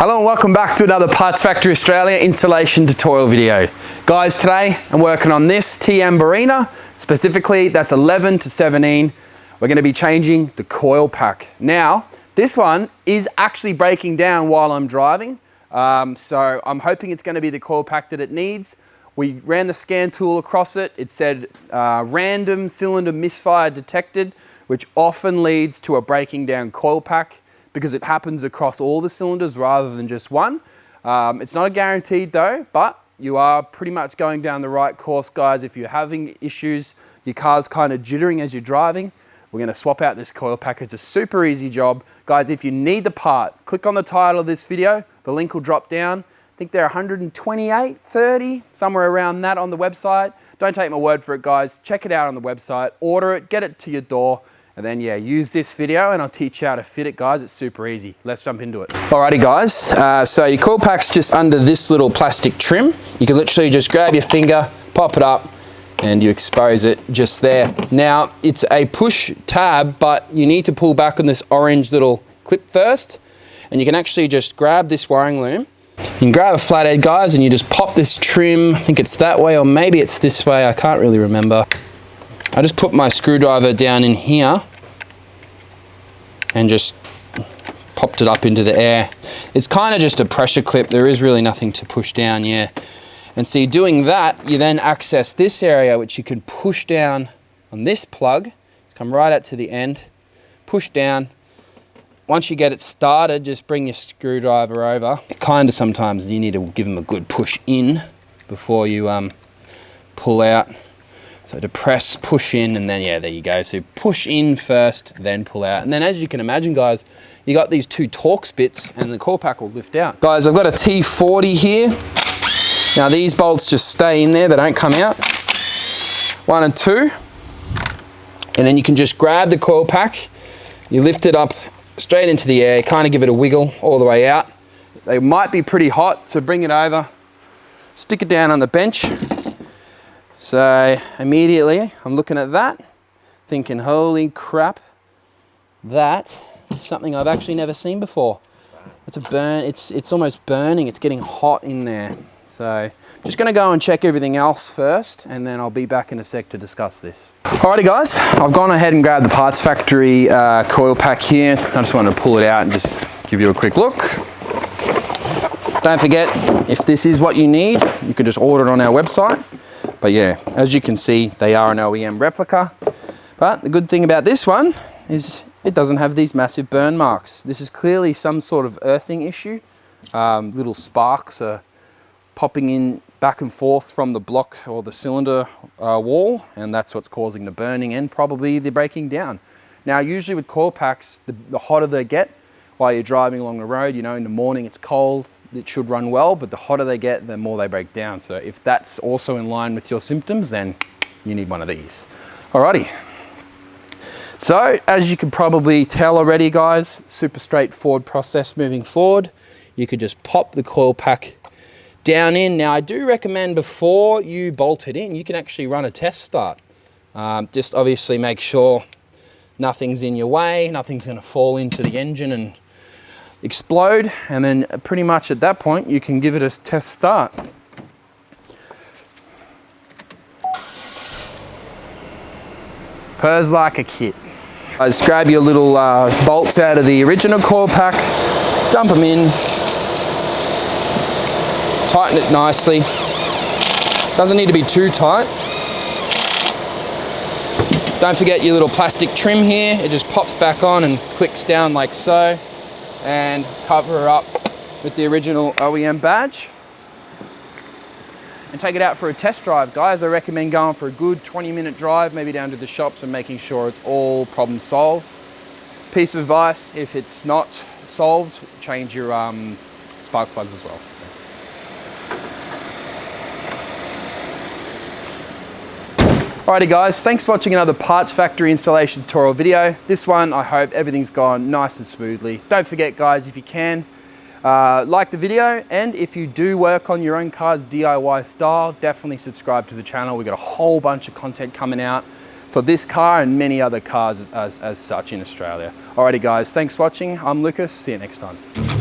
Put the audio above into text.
Hello and welcome back to another Parts Factory Australia installation tutorial video. Guys, today I'm working on this Holden Barina, specifically that's 11 to 17. We're going to be changing the coil pack. Now, this one is actually breaking down while I'm driving, so I'm hoping it's going to be the coil pack that it needs. We ran the scan tool across it. It said random cylinder misfire detected, which often leads to a breaking down coil pack, because it happens across all the cylinders rather than just one. It's not a guaranteed though, but you are pretty much going down the right course, guys. If you're having issues, your car's kind of jittering as you're driving, we're gonna swap out this coil pack. It's a super easy job. Guys, if you need the part, click on the title of this video. The link will drop down. I think they're 128, 30, somewhere around that on the website. Don't take my word for it, guys. Check it out on the website, order it, get it to your door. And then yeah, use this video and I'll teach you how to fit it, guys. It's super easy. Let's jump into it. Alrighty guys, so your coil pack's just under this little plastic trim. You can literally just grab your finger, pop it up, and you expose it just there. Now, it's a push tab, but you need to pull back on this orange little clip first. And you can actually just grab this wiring loom. You can grab a flathead, guys, and you just pop this trim. I think it's that way, or maybe it's this way. I can't really remember. I just put my screwdriver down in here and just popped it up into the air. It's kind of just a pressure clip. There is really nothing to push down, yeah. And see, doing that, you then access this area, which you can push down on this plug. Come right out to the end, push down. Once you get it started, just bring your screwdriver over. Kind of sometimes you need to give them a good push in before you pull out. So to press, push in, and then yeah, there you go. So push in first, then pull out. And then as you can imagine, guys, you got these two Torx bits and the coil pack will lift out. Guys, I've got a T40 here. Now these bolts just stay in there, they don't come out. 1 and 2. And then you can just grab the coil pack, you lift it up straight into the air, kind of give it a wiggle all the way out. They might be pretty hot, so bring it over, stick it down on the bench. So immediately I'm looking at that, thinking, holy crap, that is something I've actually never seen before. It's a burn, it's almost burning, it's getting hot in there. So just gonna go and check everything else first, and then I'll be back in a sec to discuss this. Alrighty guys, I've gone ahead and grabbed the Parts Factory coil pack here. I just want to pull it out and just give you a quick look. Don't forget, if this is what you need, you can just order it on our website. But yeah, as you can see, they are an OEM replica. But the good thing about this one is it doesn't have these massive burn marks. This is clearly some sort of earthing issue. Little sparks are popping in back and forth from the block or the cylinder wall, and that's what's causing the burning and probably the breaking down. Now, usually with coil packs, the hotter they get while you're driving along the road, you know, in the morning it's cold, it should run well, but the hotter they get, the more they break down. So if that's also in line with your symptoms, then you need one of these. Alrighty. So as you can probably tell already, guys, super straightforward process moving forward. You could just pop the coil pack down in. Now I do recommend before you bolt it in, you can actually run a test start. Just obviously make sure nothing's in your way, nothing's gonna fall into the engine and explode, and then pretty much at that point you can give it a test start. Purrs like a kit. Just grab your little bolts out of the original coil pack, dump them in, tighten it nicely. Doesn't need to be too tight. Don't forget your little plastic trim here. It just pops back on and clicks down like so. And cover her up with the original OEM badge and take it out for a test drive, guys. I recommend going for a good 20-minute drive, maybe down to the shops, and making sure it's all problem solved. Piece of advice, if it's not solved, change your spark plugs as well. Alrighty guys, thanks for watching another Parts Factory installation tutorial video. This one, I hope everything's gone nice and smoothly. Don't forget guys, if you can, like the video, and if you do work on your own car's DIY style, definitely subscribe to the channel. We've got a whole bunch of content coming out for this car and many other cars as such in Australia. Alrighty guys, thanks for watching. I'm Lucas, see you next time.